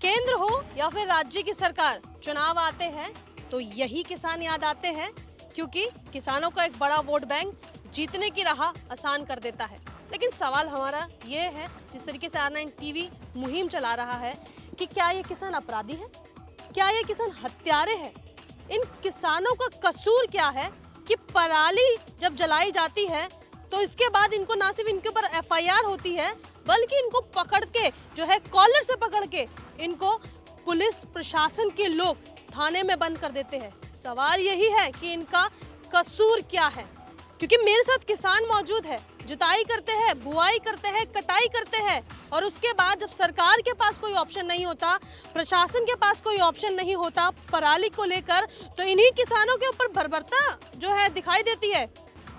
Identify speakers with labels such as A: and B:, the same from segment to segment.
A: केंद्र हो या फिर राज्य की सरकार, चुनाव आते हैं तो यही किसान याद आते हैं, क्योंकि किसानों का एक बड़ा वोट बैंक जीतने की राह आसान कर देता है। लेकिन सवाल हमारा ये है, जिस तरीके से R9 टीवी मुहिम चला रहा है, कि क्या ये किसान अपराधी है, क्या ये किसान हत्यारे हैं? इन किसानों का कसूर क्या है कि पराली जब जलाई जाती है तो इसके बाद इनको ना सिर्फ इनके ऊपर FIR होती है, बल्कि इनको पकड़ के जो है कॉलर से पकड़ के इनको पुलिस प्रशासन के लोग थाने में बंद कर देते हैं। सवाल यही है कि इनका कसूर क्या है, क्योंकि मेरे साथ किसान मौजूद है, जुताई करते हैं, बुआई करते हैं, कटाई करते हैं, और उसके बाद जब सरकार के पास कोई ऑप्शन नहीं होता, प्रशासन के पास कोई ऑप्शन नहीं होता पराली को लेकर, तो इन्हीं किसानों के ऊपर बर्बरता जो है दिखाई देती है।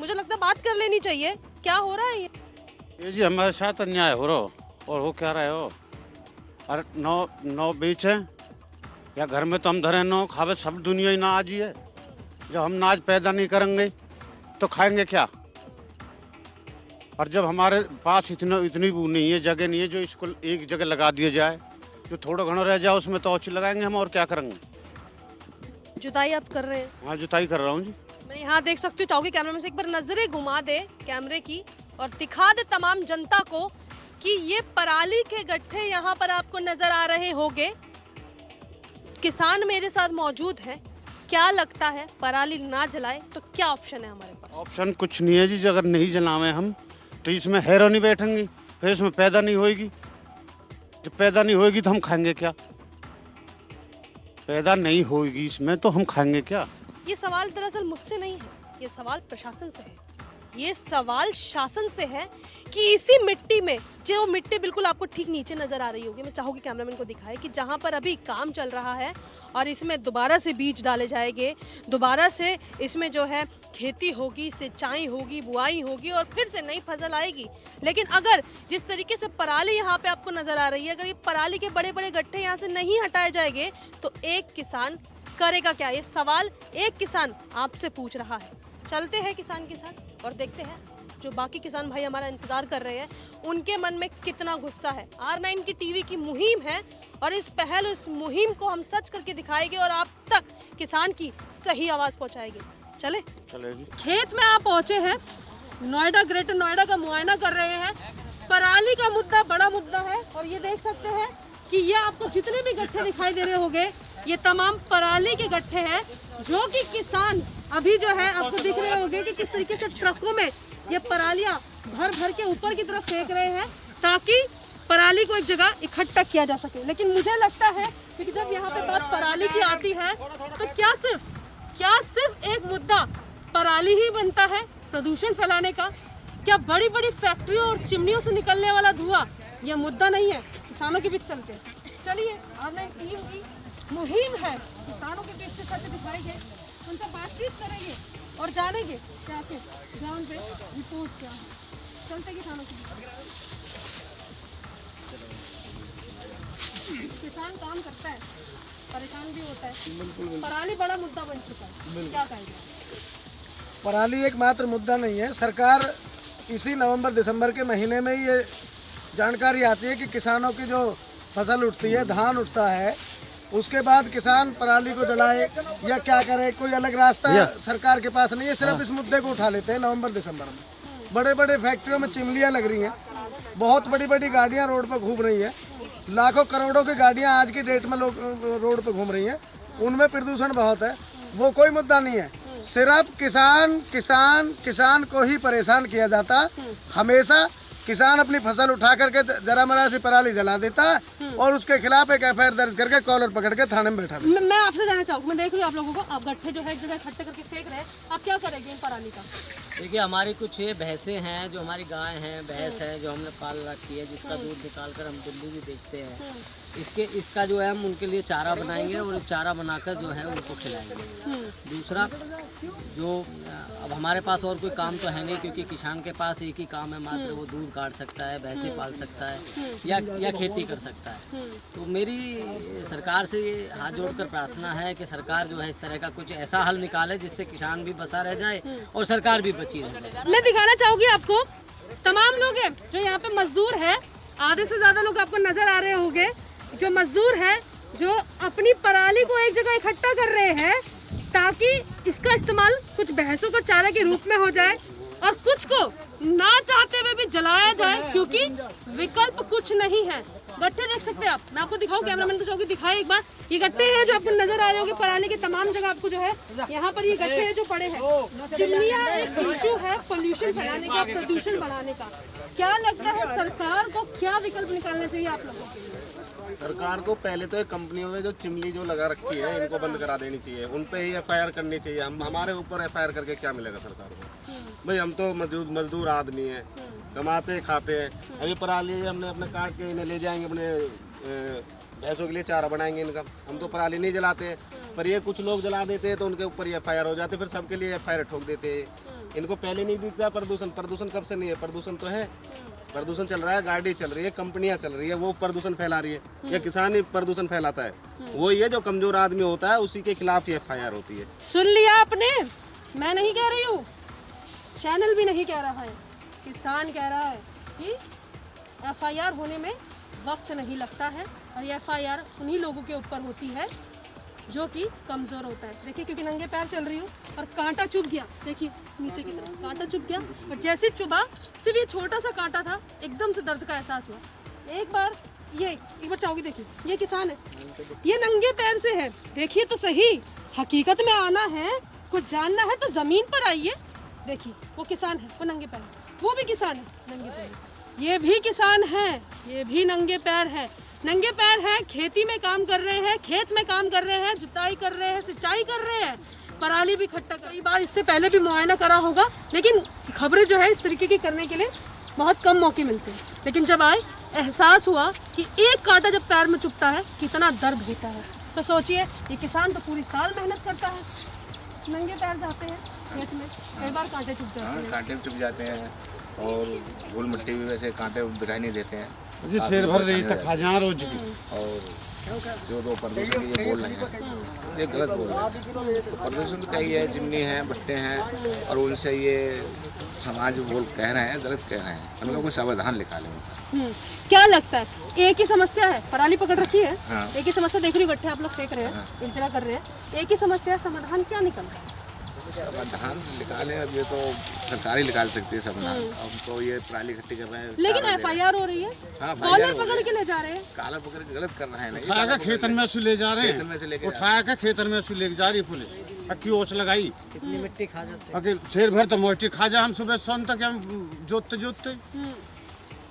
A: मुझे लगता है बात कर लेनी चाहिए, क्या हो रहा है
B: ये जी हमारे साथ अन्याय हो रहा हो, और हो क्या रहे हो। और नौ बीच है या घर में तो हम धरे नौ खावे, सब दुनिया ही ना आज ही है। जब हम नाज पैदा नहीं करेंगे तो खाएंगे क्या। और जब हमारे पास इतनी वो नहीं है, जगह नहीं है जो इसको एक जगह लगा दिया जाए, जो थोड़ा घना रह जाए उसमें तो औची लगाएंगे हम, और क्या करेंगे।
A: जुताई आप कर रहे हैं?
B: हाँ, जुताई कर रहा हूँ जी।
A: मैं यहाँ देख सकती हूँ, चाहूंगी कैमरा में से एक बार नजरें घुमा दे कैमरे की और दिखा दे तमाम जनता को कि ये पराली के गट्ठे यहाँ पर आपको नजर आ रहे होंगे। किसान मेरे साथ मौजूद है, क्या लगता है पराली ना जलाए तो क्या ऑप्शन है हमारे पास?
B: ऑप्शन कुछ नहीं है जी। अगर नहीं जलावे हम तो इसमें हैरो नहीं बैठेंगी, फिर इसमें पैदा नहीं होएगी। जब पैदा नहीं होएगी तो हम खाएंगे क्या। पैदा नहीं होएगी इसमें तो हम खाएंगे क्या।
A: ये सवाल दरअसल मुझसे नहीं है, ये सवाल प्रशासन से है, ये सवाल शासन से है कि इसी मिट्टी में, जो मिट्टी बिल्कुल आपको ठीक नीचे नजर आ रही होगी, मैं चाहूंगी कैमरामैन को दिखाए कि जहां पर अभी काम चल रहा है और इसमें दोबारा से बीज डाले जाएंगे, दोबारा से इसमें जो है खेती होगी, सिंचाई होगी, बुआई होगी और फिर से नई फसल आएगी। लेकिन अगर जिस तरीके से पराली यहाँ पे आपको नजर आ रही है, अगर ये पराली के बड़े बड़े गट्ठे यहाँ से नहीं हटाए जाएंगे तो एक किसान करेगा क्या? ये सवाल एक किसान आपसे पूछ रहा है। चलते हैं किसान के साथ और देखते हैं जो बाकी किसान भाई हमारा इंतजार कर रहे हैं, उनके मन में कितना गुस्सा है। R9 की टीवी की मुहिम है और इस पहल, इस मुहिम को हम सच करके दिखाएंगे और आप तक किसान की सही आवाज पहुंचाएंगे। चले
B: जी।
A: खेत में आप पहुंचे हैं, नोएडा, ग्रेटर नोएडा का मुआयना कर रहे हैं। पराली का मुद्दा बड़ा मुद्दा है और ये देख सकते हैं कि ये आपको जितने भी गट्ठे दिखाई दे रहे होंगे, ये तमाम पराली के गट्ठे हैं, जो कि किसान अभी जो है आपको दिख रहे होंगे कि किस तरीके से ट्रकों में ये परालियां भर भर के ऊपर की तरफ फेंक रहे हैं, ताकि पराली को एक जगह इकट्ठा किया जा सके। लेकिन मुझे लगता है कि जब यहाँ पे बात पराली की आती है तो क्या सिर्फ एक मुद्दा पराली ही बनता है प्रदूषण फैलाने का? क्या बड़ी बड़ी फैक्ट्रियों और चिमनियों से निकलने वाला धुआं यह मुद्दा नहीं है? किसानों के बीच चलते हैं, चलिए। R9 टीम की मुहिम है, किसानों के बीच से सच दिखाएंगे, उनसे बातचीत करेंगे और जानेंगे क्या के ग्राउंड पे रिपोर्ट क्या है। चलते किसानों के बीच। किसान काम करता है, परेशान भी होता है, पराली बड़ा मुद्दा बन चुका है, क्या कहेंगे?
C: पराली एक मात्र मुद्दा नहीं है। सरकार इसी नवंबर दिसंबर के महीने में ये जानकारी आती है कि किसानों की जो फसल उठती है, धान उठता है, उसके बाद किसान पराली को जलाए या क्या करे, कोई अलग रास्ता सरकार के पास नहीं है। सिर्फ इस मुद्दे को उठा लेते हैं नवंबर दिसंबर में। बड़े बड़े फैक्ट्रियों में चिमनियाँ लग रही हैं, बहुत बड़ी बड़ी गाड़ियाँ रोड पर घूम रही हैं, लाखों करोड़ों की गाड़ियाँ आज की डेट में लोग रोड पर घूम रही हैं, उनमें प्रदूषण बहुत है। वो कोई मुद्दा नहीं है। सिर्फ किसान को ही परेशान किया जाता। हमेशा किसान अपनी फसल उठा करके जरा मरा सी पराली जला देता और उसके खिलाफ एक FIR दर्ज करके कॉलर पकड़ के थाने में बैठा देता।
A: मैं आपसे जानना चाहूँगी, मैं देख रही हूँ आप लोगों को, आप गट्ठे जो है एक जगह इकट्ठे करके फेंक रहे हैं, आप क्या करेंगे इन पराली का?
D: देखिए, हमारी कुछ ये भैंसें हैं, जो हमारी गाय हैं, भैंस है जो हमने पाल रखी है, जिसका दूध निकाल कर हम दिल्ली भी बेचते हैं। इसका जो है हम उनके लिए चारा बनाएंगे और चारा बनाकर जो है उनको खिलाएंगे। दूसरा जो अब हमारे पास और कोई काम तो है नहीं, क्योंकि किसान के पास एक ही काम है मात्र, वो दूध काट सकता है, भैंसे पाल सकता है या खेती कर सकता है। तो मेरी सरकार से ये हाथ जोड़कर प्रार्थना है कि सरकार जो है इस तरह का कुछ ऐसा हल निकाले जिससे किसान भी बसा रह जाए और सरकार भी बची रह जाए।
A: मैं दिखाना चाहूंगी आपको, तमाम लोग हैं जो यहाँ पे मजदूर है, आधे से ज्यादा लोग आपको नजर आ रहे होंगे जो मजदूर है, जो अपनी पराली को एक जगह इकट्ठा कर रहे हैं ताकि इसका इस्तेमाल कुछ भैंसों को चारा के रूप में हो जाए और कुछ को ना चाहते हुए भी जलाया जाए, क्योंकि विकल्प कुछ नहीं है। गट्ठे देख सकते हैं आप, मैं आपको दिखाऊं, कैमरामैन को चाहूंगी दिखाए एक बार। ये गट्ठे हैं जो आपको नजर आ रहे होंगे पराली के तमाम जगह, आपको जो है यहाँ पर ये गट्ठे हैं जो पड़े हैं। चिमनियाँ एक इशू है पोल्यूशन फैलाने का, प्रदूषण बढ़ाने का। क्या लगता है सरकार को क्या विकल्प निकालना चाहिए आप लोगों को?
E: सरकार को पहले तो कंपनियों में जो चिमनी जो लगा रखी है इनको बंद करा देनी चाहिए, उन पे ही एफआईआर करनी चाहिए। हम हमारे ऊपर एफआईआर करके क्या मिलेगा सरकार को? भाई हम तो मजदूर आदमी हैं, कमाते खाते हैं। अभी पराली हमने अपने काट के इन्हें ले जाएंगे, अपने भैंसों के लिए चारा बनाएंगे इनका। हम तो पराली नहीं जलाते हैं, पर ये कुछ लोग जला देते हैं तो उनके ऊपर ही एफआईआर हो जाते, फिर सबके लिए एफआईआर ठोक देते हैं। इनको पहले नहीं दिखता प्रदूषण कब से नहीं है? प्रदूषण तो है, प्रदूषण चल रहा है, गाड़ी चल रही है, कंपनियां चल रही है, वो प्रदूषण फैला रही है। या किसान ही प्रदूषण फैलाता है, वो ये जो कमजोर आदमी होता है उसी के खिलाफ ही एफआईआर होती है।
A: सुन लिया आपने, मैं नहीं कह रही हूँ, चैनल भी नहीं कह रहा है, किसान कह रहा है कि एफआईआर होने में वक्त नहीं लगता है और ये एफआईआर उन्हीं लोगों के ऊपर होती है जो कि कमज़ोर होता है। देखिए, क्योंकि नंगे पैर चल रही हूँ और कांटा चुभ गया, देखिए नीचे की तरफ कांटा चुभ गया और जैसे चुभा, सिर्फ ये छोटा सा कांटा था, एकदम से दर्द का एहसास हुआ। एक बार चाहोगी, देखिए ये किसान है, ये नंगे पैर से है, देखिए तो सही। हकीकत में आना है, कुछ जानना है तो ज़मीन पर आइए। देखिए वो किसान है, वो नंगे पैर, वो भी किसान है नंगे पैर, ये भी किसान है, ये भी नंगे पैर है, नंगे पैर हैं, खेती में काम कर रहे हैं, खेत में काम कर रहे हैं, जुताई कर रहे हैं, सिंचाई कर रहे हैं, पराली भी इकट्ठा। कई बार इससे पहले भी मुआयना करा होगा, लेकिन खबरें जो है इस तरीके की करने के लिए बहुत कम मौके मिलते हैं। लेकिन जब आए एहसास हुआ कि एक कांटा जब पैर में चुभता है कितना दर्द होता है, तो सोचिए ये किसान तो पूरी साल मेहनत करता है, नंगे पैर जाते हैं खेत में, कई बार कांटे चुभ जाते हैं।
F: कांटे चुभ जाते हैं और धूल मिट्टी भी वैसे कांटे दिखाई नहीं देते हैं।
B: जी शेर भर रही तक खा जा रोज की।
F: और जो दो प्रदूषण की ये बोल रहे हैं ये गलत बोल रहे हैं। तो प्रदूषण क्या ही है, चिमनी है, भट्टे हैं, और उनसे ये समाज बोल कह रहे हैं, गलत कह रहे हैं। हम लोग को समाधान निकालें।
A: क्या लगता है, एक ही समस्या है, पराली पकड़ रखी है,
F: हाँ।
A: एक ही समस्या देख रही हो, गट्ठे आप लोग फेंक रहे हैं, एक जगह कर रहे हैं, एक ही समस्या है, समाधान क्या निकल रहा है?
F: समाधान निकालें, अब ये तो सरकार ही निकाल सकती है समाधान। हम तो ये पराली इकट्ठी कर रहे हैं,
A: लेकिन एफआईआर हो रही है,
F: हाँ,
A: कॉलर पकड़ के ले जा रहे हैं,
F: काला पकड़ के गलत कर रहे हैं।
B: उठाया के खेतन में से ले जा रहे
F: खेतन में से लेके
B: हैं, उठाया के खेतन में से ले जा रही पुलिस, अक्की ओस लगाई,
D: कितनी मिट्टी खा जाते हैं।
B: अके शेर भर तो मोटी खा जा। हम सुबह शाम तक हम जोतते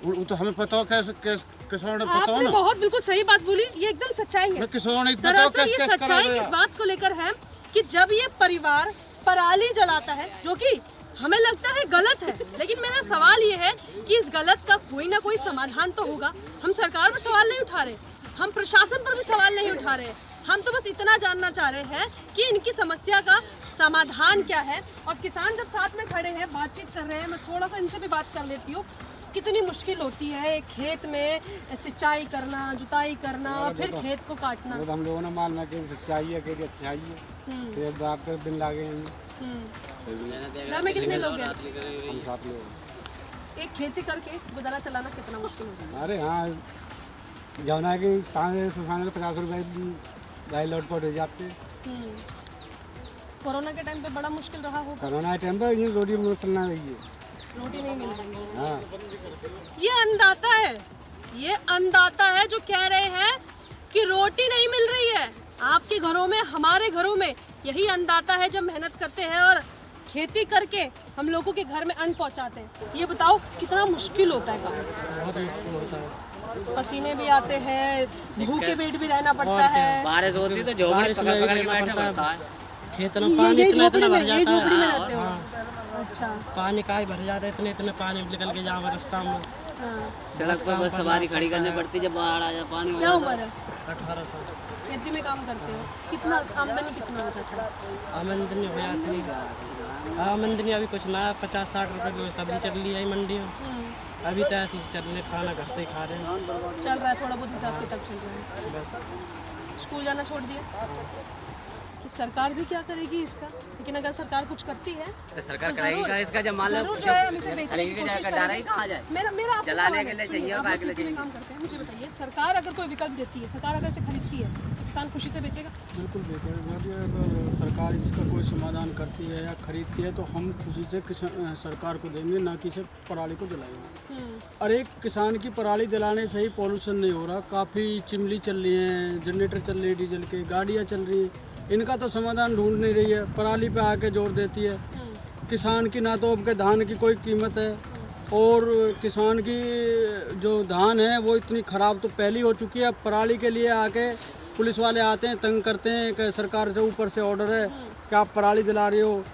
B: वो तो हमें पता हो कैसे किसान पता हो
A: आपने
B: ना।
A: बहुत बिल्कुल सही बात बोली, ये एकदम सच्चाई है।
B: किसान इतना
A: दरअसल ये सच्चाई किस बात को लेकर है कि जब ये परिवार पराली जलाता है, जो कि हमें लगता है गलत है, लेकिन मेरा सवाल ये है कि इस गलत का कोई ना कोई समाधान तो होगा। हम सरकार पर सवाल नहीं उठा रहे, हम प्रशासन पर भी सवाल नहीं उठा रहे, हम तो बस इतना जानना चाह रहे हैं कि इनकी समस्या का समाधान क्या है। और किसान जब साथ में खड़े हैं, बातचीत कर रहे हैं, मैं थोड़ा सा इनसे भी बात कर लेती हूँ। कितनी मुश्किल होती है एक खेत में सिंचाई करना, जुताई करना, फिर खेत को काटना।
G: तो हम लोगों ने मालना कि सच्चाई है कि अच्छाई है, सेब दाग कर दिन लागे हैं।
A: घर में कितने लोग हैं?
G: हम 7 लोग।
A: एक खेती करके गुजारा चलाना कितना मुश्किल होता है?
G: अरे हाँ, जौना कि 50 रुपए गाय लौट पौट हो जाते।
A: कोरोना के टाइम पे बड़ा मुश्किल रहा होगा।
G: कोरोना टाइम पर ये रोटी चलना रही है,
A: रोटी नहीं मिल रही है।
G: हाँ।
A: ये अन्नदाता है जो कह रहे हैं कि रोटी नहीं मिल रही है। आपके घरों में, हमारे घरों में यही अन्नदाता है जब मेहनत करते हैं और खेती करके हम लोगों के घर में अन्न पहुंचाते हैं। ये बताओ कितना मुश्किल होता है काम।
G: बहुत मुश्किल होता है,
A: पसीने भी आते हैं, भूखे पेट भी रहना पड़ता है।
D: बारिश होती तो झोपड़ी पकड़ के बैठना पड़ता है। खेत में
A: ये
D: पानी इतना
A: झोपड़ी
D: इतना
A: में,
D: भर
A: ये
D: जाता
A: झोपड़ी में
D: है।
A: रहते हो। अच्छा
H: पानी का ही भर जाता है, इतने इतने पानी निकल के जाओ रास्ता में।
A: हाँ।
D: सड़क पर बस सवारी खड़ी करनी पड़ती जब बाढ़ आ जाए, पानी
A: क्या उम्र है?
H: 18 साल
A: खेती में काम करते हो, कितना आमदनी कितना आ जाता है?
H: आमदनी हो जाती है। आमदनी अभी कुछ ना 50-60 रुपए की सब्जी चल रही है मंडी में। अभी तो ऐसे ही चल रहे, खाना घर से ही खा रहे हैं
A: चल रहा है, थोड़ा बहुत हिसाब किताब चल रहा है।
H: बस।
A: स्कूल जाना छोड़ दिया कि सरकार भी क्या करेगी इसका? लेकिन अगर सरकार कुछ करती है
D: तो सरकार
A: तो
D: करेगी
A: जरूर-
D: इसका, जब मान लो
A: जरूर जो है हम इसे बेचने की कोशिश
D: डायरेक्ट
A: करेंगे।
D: कहाँ जाए,
A: मेरा आपसे
D: जलाने
A: सवाल
D: के
A: है,
D: लिए
A: सुनिए,
D: चाहिए,
A: आप
D: खाने
A: लोग
D: के लिए
A: खेती में
D: चाहिए।
A: काम करते हैं, मुझे बताइए सरकार अगर कोई विकल्प देती है, सरकार अगर इसे खरीदती है तो किसान खुशी से बेचेगा?
G: बिल्कुल बेकार। अगर सरकार इसका कोई समाधान करती है या खरीदती है तो हम खुशी से सरकार को देंगे, ना कि सिर्फ पराली को जलाएंगे। और एक किसान की पराली जलाने से ही पॉल्यूशन नहीं हो रहा, काफ़ी चिमनी चल रही हैं, जनरेटर चल रही है डीजल के, गाड़ियाँ चल रही हैं, इनका तो समाधान ढूंढ नहीं रही है, पराली पे आके जोर देती है। किसान की ना तो अब के धान की कोई कीमत है, और किसान की जो धान है वो इतनी ख़राब तो पहली हो चुकी है। अब पराली के लिए आके पुलिस वाले आते हैं, तंग करते हैं कि सरकार से ऊपर से ऑर्डर है कि आप पराली जला रहे हो।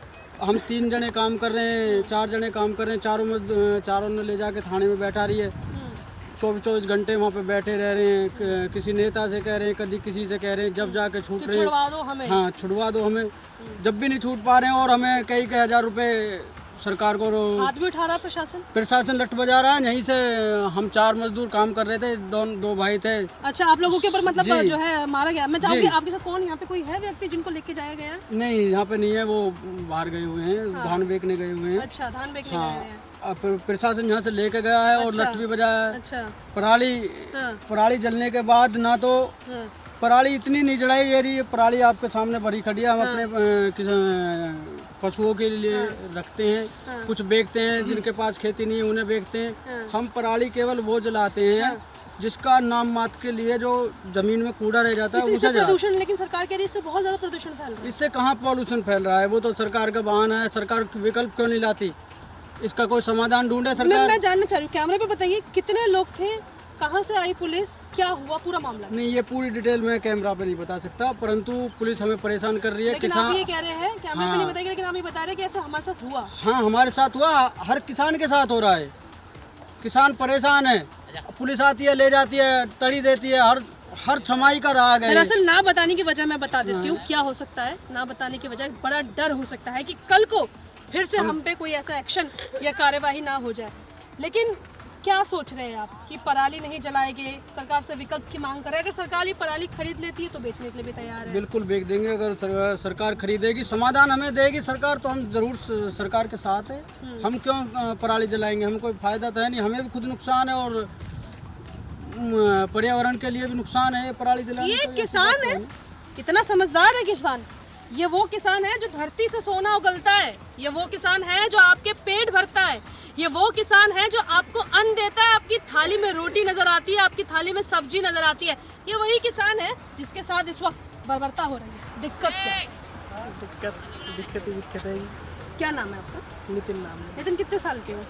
G: हम 3 जने काम कर रहे हैं, 4 जने काम कर रहे हैं, चारों ने ले जाके थाने में बैठा रही है। 24 घंटे वहाँ पे बैठे रह रहे हैं, किसी नेता से कह रहे हैं, कभी किसी से कह रहे हैं, जब जाके छूट रहे हैं।
A: छुड़वा दो हमें।
G: हाँ, छुड़वा दो हमें, जब भी नहीं छूट पा रहे हैं। और हमें कई हज़ार रुपए सरकार को
A: हाथ भी उठा रहा है प्रशासन।
G: प्रशासन लट बजा रहा है। यहीं से हम 4 मजदूर काम कर रहे थे, दो भाई थे।
A: अच्छा, आप लोगों के ऊपर मतलब
G: जी।
A: जो है मारा गया। मैं चाहूंगी
G: जी।
A: आपके साथ कौन यहाँ पे कोई है व्यक्ति जिनको लेके जाया गया है?
G: नहीं, यहाँ पे नहीं है, वो बाहर गए हुए हैं, धान बेचने गए हुए हैं।
A: अच्छा, धान बेचने
G: हाँ,
A: गए हैं।
G: अब प्रशासन यहाँ से लेके गया है और
A: अच्छा।
G: लट भी बजाया है।
A: अच्छा।
G: हाँ। पराली जलने के बाद ना तो
A: हाँ।
G: पराली इतनी नहीं जलाई जा रही है, पराली आपके सामने भरी खड़ी है। हम अपने पशुओं के लिए रखते हैं, कुछ बेचते हैं, जिनके पास खेती नहीं है उन्हें बेचते हैं। हम पराली केवल वो जलाते हैं जिसका नाम मात्र के लिए जो जमीन में कूड़ा रह जाता है
A: इससे
G: उसे जलाते हैं।
A: प्रदूषण, लेकिन सरकार कह रही है इससे बहुत ज्यादा प्रदूषण फैल रहा है।
G: इससे कहाँ पॉल्यूशन फैल रहा है? वो तो सरकार का बहाना है। सरकार विकल्प क्यों नहीं लाती? इसका कोई समाधान ढूंढे सरकार।
A: मैं जानना चाह रही हूँ, कैमरे पे बताइए कितने लोग थे, कहाँ से आई पुलिस, क्या हुआ पूरा मामला?
G: नहीं, ये पूरी डिटेल में कैमरा पे नहीं बता सकता, परंतु पुलिस हमें परेशान कर रही है।
A: लेकिन आप ये कह रहे हैं, कैमरे पे नहीं बताइए, लेकिन आप ये बता रहे हैं कि ऐसा हमारे साथ हुआ।
G: हाँ, हमारे साथ हुआ, हर किसान के साथ हो रहा है। किसान परेशान है, पुलिस आती है, ले जाती है, तड़ी देती है, हर छमाई का राग है।
A: दरअसल ना बताने की वजह मैं बता देती हूँ क्या हो सकता है। ना बताने की वजह बड़ा डर हो सकता है कि कल को फिर से हम पे कोई ऐसा एक्शन या कार्यवाही ना हो जाए। लेकिन क्या सोच रहे हैं आप कि पराली नहीं जलाएंगे, सरकार से विकल्प की मांग कर रहे हैं? अगर सरकार ये पराली खरीद लेती है तो बेचने के लिए भी तैयार है।
G: बिल्कुल बेच देंगे, अगर सरकार खरीदेगी, समाधान हमें देगी सरकार, तो हम जरूर सरकार के साथ है। हम क्यों पराली जलाएंगे? हमें कोई फायदा तो है नहीं, हमें भी खुद नुकसान है और पर्यावरण के लिए भी नुकसान है पराली जलाने।
A: ये किसान है, इतना समझदार है किसान। ये वो किसान है जो धरती से सोना उगलता है। ये वो किसान है जो आपके पेट भरता है। ये वो किसान है जो आपको अन्न देता है, आपकी थाली में रोटी नजर आती है, आपकी थाली में सब्जी नजर आती है। ये वही किसान है जिसके साथ इस वक्त बर्बरता हो रही है। दिक्कत क्या है?
H: दिक्कत है।
A: क्या नाम है आपका?
H: नितिन नाम है।
A: नितिन, कितने साल के हो?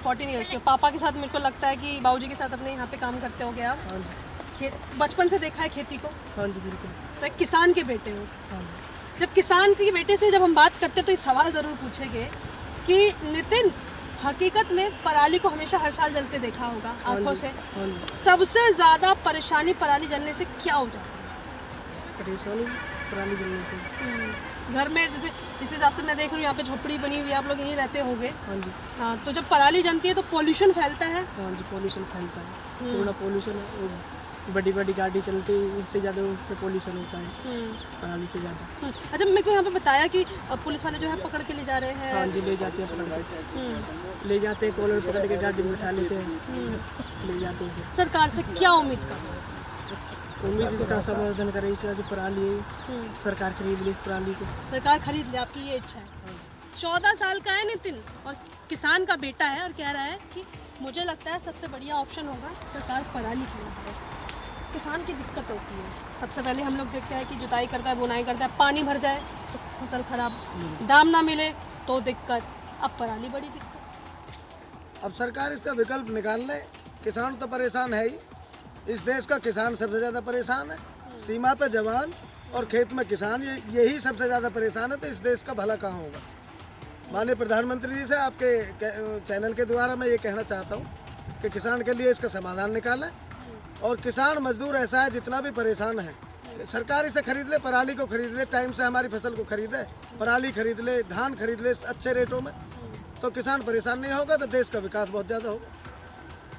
A: 14 ईयर्स के। पापा के साथ मेरे को लगता है कि बाबूजी के साथ अपने यहाँ पे काम करते हो गया।
H: हाँ जी।
A: बचपन से देखा है खेती को?
H: हाँ जी, बिल्कुल।
A: तो एक किसान के बेटे हो।
H: हाँ जी।
A: जब किसान के बेटे से जब हम बात करते हैं तो ये सवाल ज़रूर पूछेंगे कि नितिन, हकीकत में पराली को हमेशा हर साल जलते देखा होगा आंखों से।
H: हाँ जी।
A: सबसे ज़्यादा परेशानी पराली जलने से क्या हो जाता है?
H: परेशानी पराली जलने से
A: घर में जैसे जिस हिसाब से मैं देख रही हूँ यहाँ पे झोपड़ी बनी हुई है, आप लोग यहीं रहते होंगे।
H: हाँ जी।
A: हाँ, तो जब पराली जलती है तो पॉल्यूशन फैलता है।
H: हाँ जी, पॉल्यूशन फैलता है, थोड़ा पॉल्यूशन है। बड़ी बड़ी गाड़ी चलती है, इससे ज़्यादा उससे पॉल्यूशन होता है पराली से ज़्यादा।
A: अच्छा, मेरे को यहाँ पे बताया कि पुलिस वाले जो है पकड़ के ले जा रहे हैं।
H: हाँ जी, ले जाते हैं, पकड़ के ले जाते हैं, कॉलर पकड़ के गाड़ी में उठा लेते हैं, ले जाते हैं।
A: सरकार से क्या उम्मीद कर?
H: उम्मीद इसका समाधान करे, इसका जो पराली है सरकार खरीद ले इस पराली को।
A: सरकार खरीद ले, आपकी ये इच्छा है। 14 साल का है नितिन और किसान का बेटा है और कह रहा है कि मुझे लगता है सबसे बढ़िया ऑप्शन होगा सरकार पराली खरीद ले। किसान की दिक्कत होती है, सबसे पहले हम लोग देखते हैं कि जुताई करता है, बुनाई करता है, पानी भर जाए तो फसल खराब, दाम ना मिले तो दिक्कत, अब पराली बड़ी दिक्कत।
C: अब सरकार इसका विकल्प निकाल ले। किसान तो परेशान है ही, इस देश का किसान सबसे ज़्यादा परेशान है। सीमा पे जवान और खेत में किसान, यही सबसे ज़्यादा परेशान है। तो इस देश का भला कहाँ होगा? माननीय प्रधानमंत्री जी से आपके चैनल के द्वारा मैं ये कहना चाहता हूँ कि किसान के लिए इसका समाधान निकालें, और किसान मजदूर ऐसा है जितना भी परेशान है, सरकार इसे खरीद ले, पराली को खरीद ले, टाइम से हमारी फसल को खरीदे, पराली खरीद ले, धान खरीद ले अच्छे रेटों में, तो किसान परेशान नहीं होगा, तो देश का विकास बहुत ज़्यादा होगा।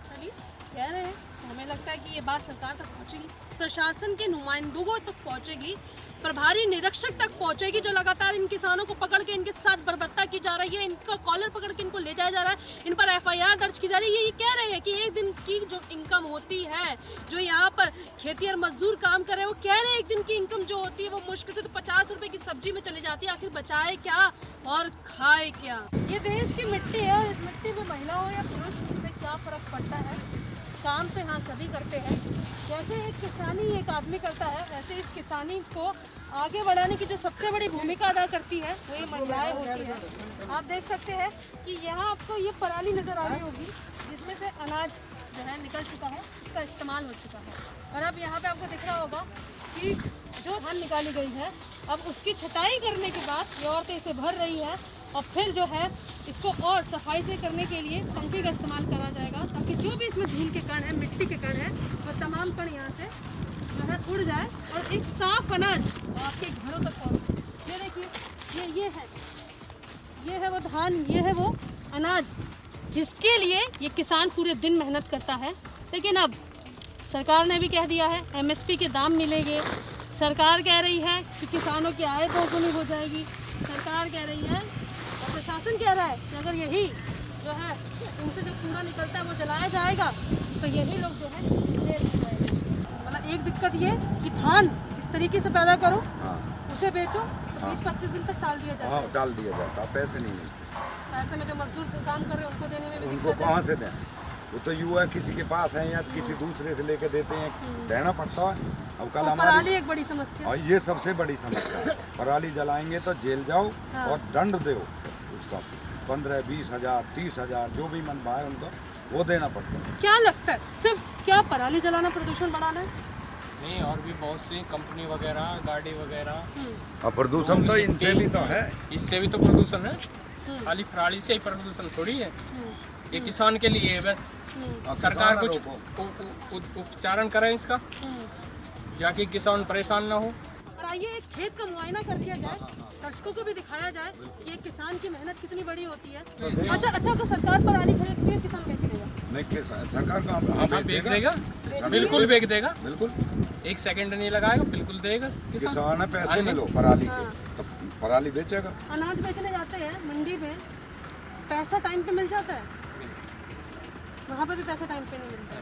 A: चलिए, कह रहे हैं, हमें लगता है कि ये बात सरकार तक पहुंचेगी, प्रशासन के नुमाइंदों तक पहुंचेगी, प्रभारी निरीक्षक तक पहुंचेगी, जो लगातार इन किसानों को पकड़ के इनके साथ बर्बरता की जा रही है, इनका कॉलर पकड़ के इनको ले जाया जा रहा है, इन पर FIR दर्ज की जा रही है। ये कह रहे हैं कि एक दिन की जो इनकम होती है, जो यहाँ पर खेती और मजदूर काम कर रहे हैं, वो कह रहे हैं एक दिन की इनकम जो होती है वो मुश्किल से तो 50 रुपए की सब्जी में चली जाती है। आखिर बचाए क्या और खाए क्या? ये देश की मिट्टी है, और इस मिट्टी में महिला हो या पुरुष, इससे क्या फर्क पड़ता है? काम तो यहाँ सभी करते हैं। जैसे एक किसानी एक आदमी करता है, वैसे इस किसानी को आगे बढ़ाने की जो सबसे बड़ी भूमिका अदा करती है वो ये महिलाएं होती है। आप देख सकते हैं कि यहाँ आपको ये पराली नज़र आ रही होगी, जिसमें से अनाज जो है निकल चुका है, इसका इस्तेमाल हो चुका है। और अब यहाँ पे आपको दिख रहा होगा कि जो धान निकाली गई है, अब उसकी छटाई करने के बाद ये औरतें इसे भर रही है, और फिर जो है इसको और सफाई से करने के लिए पंखे का इस्तेमाल करा जाएगा, ताकि जो भी इसमें धूल के कण है, मिट्टी के कण है, वो तमाम कण यहाँ से जो है उड़ जाए और एक साफ अनाज आपके घरों तक पहुँचे। ये देखिए, ये है वो धान, ये है वो अनाज जिसके लिए ये किसान पूरे दिन मेहनत करता है। लेकिन अब सरकार ने भी कह दिया है MSP के दाम मिलेंगे, सरकार कह रही है कि किसानों की आय दोगुनी हो जाएगी, सरकार कह रही है और प्रशासन कह रहा है कि अगर यही जो है इनसे जो कूड़ा निकलता है वो जलाया जाएगा तो यही लोग जो है जेल में जाएंगे। मतलब एक दिक्कत ये कि धान इस तरीके से पैदा करो, उसे बेचो तो 20-25 दिन तक टाल दिया जाता है।
F: डाल दिया जाता, पैसे नहीं मिलते।
A: ऐसे में जो मजदूर काम कर रहे हैं उनको देने में भी
F: उनको
A: दिक्कत है।
F: कहाँ से दें? वो तो युवा किसी के पास है या किसी दूसरे से लेके देते हैं, देना पड़ता है। अब कल
A: और पराली एक बड़ी समस्या।
F: और ये सबसे बड़ी समस्या है। पराली जलाएंगे तो जेल जाओ और दंड दो उसका 15-20 हज़ार 30 हज़ार जो भी मन भाए उनको वो देना पड़ता है।
A: क्या लगता है, सिर्फ क्या पराली जलाना प्रदूषण बढ़ाना है?
I: नहीं, और भी बहुत सी कंपनी वगैरह, गाड़ी वगैरह।
F: और प्रदूषण तो इनसे भी तो है,
I: इससे भी तो प्रदूषण है, खाली पराली से ही प्रदूषण थोड़ी है। ये किसान के लिए है बस। सरकार कुछ उपचारण करे इसका, जाके किसान परेशान ना हो।
A: और आइए एक खेत का मुआयना कर दिया जाए, दर्शकों को भी दिखाया जाए कि एक किसान की मेहनत कितनी बड़ी होती है। अच्छा, तो सरकार पराली खरीदती है, किसान बेच देगा?
F: नहीं, सरकार का
I: बेच देगा, बिल्कुल बेच देगा,
F: बिल्कुल
I: 1 सेकंड नहीं लगाएगा, बिल्कुल देगा
F: किसान है। पैसे मिलो पराली के तो पराली बेचेगा।
A: अनाज बेचने जाते हैं मंडी में, पैसा टाइम पे मिल जाता है, वहाँ पर भी पैसा टाइम पे नहीं मिलता है।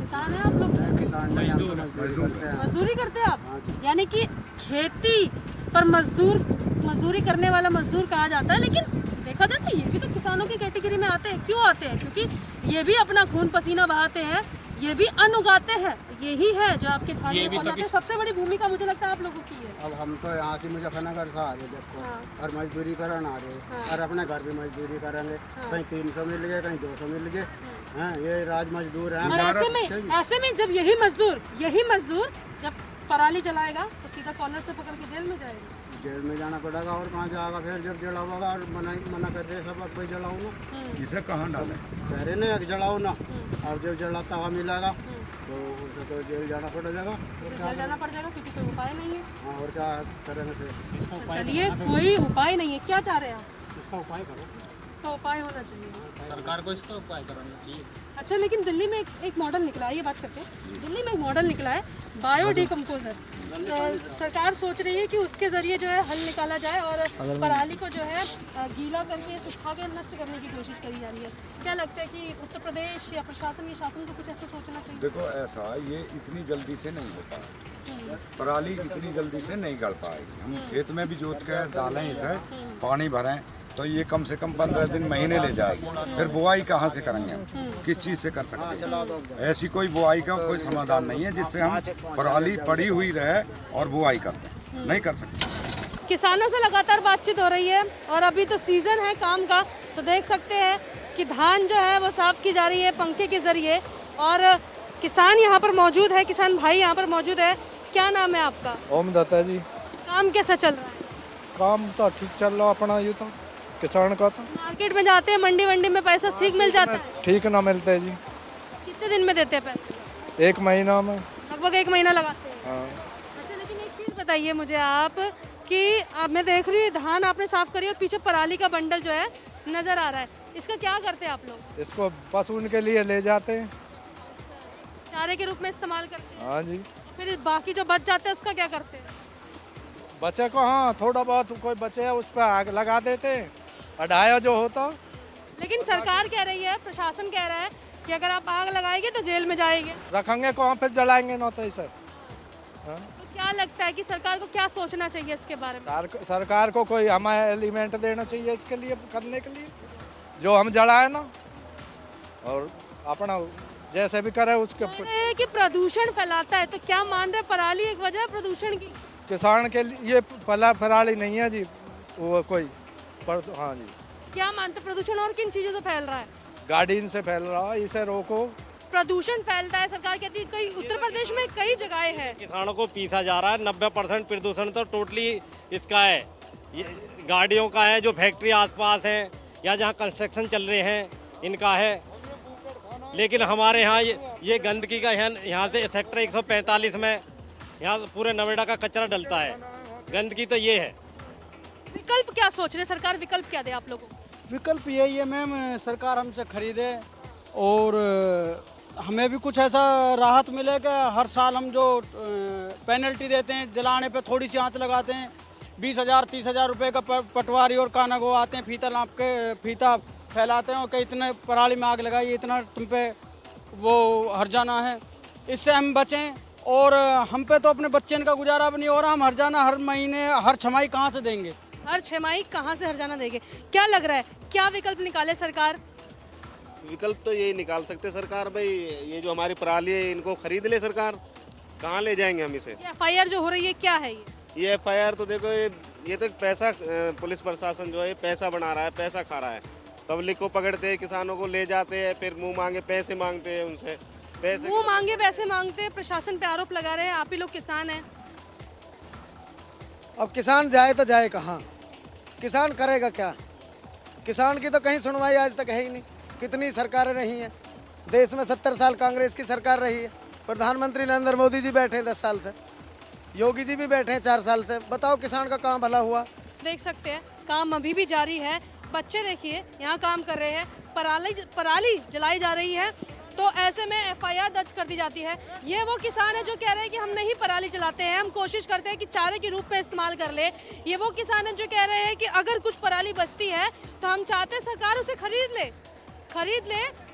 A: किसान है आप लोग, मजदूरी करते हैं आप, यानी कि खेती पर मजदूरी करने वाला मजदूर कहा जाता है। लेकिन देखा जाता है ये भी तो किसानों की कैटेगरी में आते हैं। क्यों आते हैं? क्योंकि ये भी अपना खून पसीना बहाते हैं, ये भी अन्न उगाते हैं। यही है जो आपके थाली में बनाते हैं। सबसे बड़ी भूमिका मुझे लगता है आप लोगों की है।
G: अब हम तो यहाँ से मुजफ्फरनगर से आ रहे देखो, और मजदूरी करने आ रहे, और अपने घर भी मजदूरी करेंगे, कहीं 300 मिल गए, कहीं 200 मिल गए। ये राज मजदूर है।
A: और ऐसे में जब यही मजदूर जब पराली जलाएगा तो सीधा कॉलर से पकड़ के जेल में जाएगा।
G: जेल में जाना पड़ेगा, और कहाँ जाएगा फिर जब जलाओगा। और मना कर रहे सब, अब कोई जलाओ ना,
F: इसे कहाँ डाले?
G: कह रहे ना जलाओ ना, और जब जलाता हुआ मिलेगा तो उसे तो जेल जाना पड़ेगा।
A: जेल जाना पड़ जाएगा क्योंकि कोई उपाय नहीं है।
G: और क्या करेंगे फिर?
A: चलिए, कोई उपाय नहीं है, क्या चाह रहे हैं आप?
G: इसका उपाय करो,
A: इसका उपाय होना चाहिए,
I: सरकार को इसका उपाय कराना चाहिए।
A: अच्छा, लेकिन दिल्ली में एक मॉडल निकला है, ये बात करते हैं। दिल्ली में एक मॉडल निकला है बायो डिकम्पोजर। सरकार सोच रही है कि उसके जरिए जो है हल निकाला जाए और पराली को जो है गीला करके सुखा के नष्ट करने की कोशिश करी जा रही है। क्या लगता है कि उत्तर प्रदेश या प्रशासन या शासन को कुछ ऐसा सोचना चाहिए?
F: देखो, ऐसा ये इतनी जल्दी से नहीं हो पाएगा, पराली इतनी जल्दी से नहीं गल पाएगी। हम खेत में भी जोत कर डालें इसे, पानी भरें तो ये कम से कम 15 दिन महीने ले जाएगी। फिर बुआई कहाँ से करेंगे हम? किस चीज़ से कर सकते हैं? ऐसी कोई बुआई का कोई समाधान नहीं है जिससे हम पराली पड़ी हुई रहे और बुआई कर दें, नहीं कर सकते।
A: किसानों से लगातार बातचीत हो रही है और अभी तो सीजन है काम का, तो देख सकते हैं कि धान जो है वो साफ की जा रही है पंखे के जरिए। और किसान यहाँ पर मौजूद है, किसान भाई यहाँ पर मौजूद है। क्या नाम है आपका?
J: ओम दत्ता जी।
A: काम कैसा चल रहा है?
J: काम तो ठीक चल रहा अपना। ये तो किसान का तो
A: मार्केट में जाते हैं, मंडी वंडी में पैसा ठीक मिल जाता है?
J: ठीक ना मिलते जी।
A: कितने दिन में देते हैं पैसे?
J: 1 महीना में।
A: लगभग 1 महीना लगाते हैं।
J: हाँ।
A: अच्छा, लेकिन एक चीज़ बताइए मुझे आप कि अब मैं देख रही हूँ धान आपने साफ करी और पीछे पराली का बंडल जो है नजर आ रहा है, इसका क्या करते हैं आप लोग?
J: इसको पशु के लिए ले जाते हैं,
A: चारे के रूप में इस्तेमाल करते हैं।
J: हाँ जी।
A: फिर बाकी जो बच जाते हैं उसका क्या करते हैं?
J: बचे को हाँ थोड़ा बहुत कोई बचे है उस पर आग लगा देते हैं, अढ़ाया जो होता।
A: लेकिन सरकार कह रही है, प्रशासन कह रहा है कि अगर आप आग लगाएंगे तो जेल में जाएंगे।
J: रखेंगे कहाँ फिर जलाएंगे ना तो इसे।
A: तो क्या लगता है कि सरकार को क्या सोचना चाहिए इसके बारे में?
J: सरकार को कोई हमें एलिमेंट देना चाहिए इसके लिए, करने के लिए, जो हम जलाए ना और अपना जैसे भी करे उसके।
A: कह रहे हैं कि प्रदूषण फैलाता है, तो क्या मान रहे पराली एक वजह है प्रदूषण की?
J: किसान के लिए फराली नहीं है जी वो कोई हाँ जी।
A: क्या मानते प्रदूषण और किन चीजों से फैल रहा है?
J: गाड़ी से फैल रहा है, इसे रोको।
A: प्रदूषण फैलता है, सरकार कहती है कई उत्तर प्रदेश में कई जगहें हैं।
K: किसानों को पीसा जा रहा है। 90% प्रदूषण तो टोटली इसका है, ये गाड़ियों का है, जो फैक्ट्री आसपास है या जहाँ कंस्ट्रक्शन चल रहे हैं इनका है। लेकिन हमारे यहाँ ये गंदगी का यहाँ से सेक्टर 145 में यहाँ पूरे नोएडा का कचरा डलता है, गंदगी तो ये है।
A: विकल्प क्या सोच रहे सरकार, विकल्प क्या दे आप लोगों को?
G: विकल्प यही है मैम, सरकार हमसे खरीदे और हमें भी कुछ ऐसा राहत मिले कि हर साल हम जो पेनल्टी देते हैं, जलाने पे थोड़ी सी आंच लगाते हैं, 20,000 30,000 रुपये का पटवारी और कानगो आते हैं, फीता नाप के फीता फैलाते हैं और कहीं इतने पराली में आग लगाई, इतना तुम पे वो हर्जाना है, इससे हम बचें। और हम पे तो अपने बच्चे का गुजारा भी नहीं हो रहा, हम हर्जाना हर महीने हर छमाही कहाँ से देंगे?
A: हर छमाही कहाँ से हर्जाना देंगे? क्या लग रहा है, क्या विकल्प निकाले सरकार?
E: विकल्प तो यही निकाल सकते सरकार, भाई ये जो हमारी पराली है इनको खरीद ले सरकार, कहाँ ले जाएंगे हम इसे?
A: FIR जो हो रही है क्या है
E: ये FIR तो देखो ये तो पैसा, पुलिस प्रशासन जो है पैसा बना रहा है, पैसा खा रहा है। पब्लिक को पकड़ते हैं, किसानों को ले जाते हैं, फिर मुंह मांगे पैसे मांगते हैं उनसे, पैसे
A: मुंह मांगे पैसे मांगते हैं, प्रशासन पे आरोप लगा रहे हैं। आप ही लोग किसान हैं।
C: अब किसान जाए तो जाए कहाँ? किसान करेगा क्या? किसान की तो कहीं सुनवाई आज तक है ही नहीं। कितनी सरकारें रही हैं देश में, 70 साल कांग्रेस की सरकार रही है, प्रधानमंत्री नरेंद्र मोदी जी बैठे हैं 10 साल से, योगी जी भी बैठे हैं 4 साल से। बताओ किसान का कहाँ भला हुआ?
A: देख सकते हैं काम अभी भी जारी है। बच्चे देखिए यहाँ काम कर रहे हैं, पराली जलाई जा रही है, तो ऐसे में FIR दर्ज कर दी जाती है। ये वो किसान है जो कह रहे हैं कि हम नहीं पराली जलाते हैं, हम कोशिश करते हैं कि चारे के रूप में इस्तेमाल कर ले। ये वो किसान है जो कह रहे हैं कि अगर कुछ पराली बचती है तो हम चाहते हैं सरकार उसे खरीद ले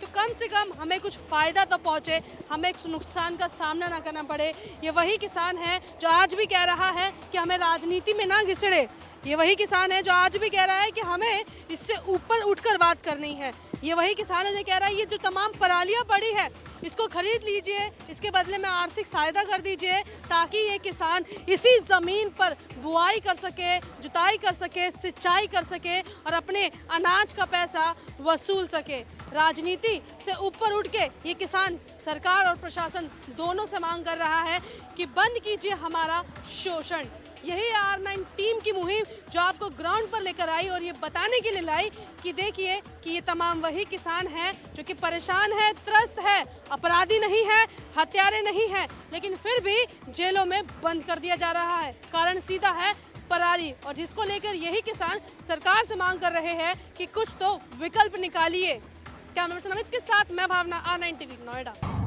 A: तो कम से कम हमें कुछ फ़ायदा तो पहुँचे, हमें नुकसान का सामना ना करना पड़े। ये वही किसान है जो आज भी कह रहा है कि हमें राजनीति में ना घिसड़े। ये वही किसान है जो आज भी कह रहा है कि हमें इससे ऊपर उठकर बात करनी है। ये वही किसान है जो कह रहा है ये जो तमाम परालियाँ पड़ी है इसको खरीद लीजिए, इसके बदले में आर्थिक सहायता कर दीजिए, ताकि ये किसान इसी ज़मीन पर बुआई कर सके, जुताई कर सके, सिंचाई कर सके और अपने अनाज का पैसा वसूल सके। राजनीति से ऊपर उठ के ये किसान सरकार और प्रशासन दोनों से मांग कर रहा है कि बंद कीजिए हमारा शोषण। यही R9 टीम की मुहिम जो आपको ग्राउंड पर लेकर आई और ये बताने के लिए लाई कि देखिए कि ये तमाम वही किसान हैं जो कि परेशान है, त्रस्त है, अपराधी नहीं है, हत्यारे नहीं है, लेकिन फिर भी जेलों में बंद कर दिया जा रहा है। कारण सीधा है पराली, और जिसको लेकर यही किसान सरकार से मांग कर रहे हैं कि कुछ तो विकल्प निकालिए। कैमरा पर्सन अमित के साथ मैं भावना, R9 TV नोएडा।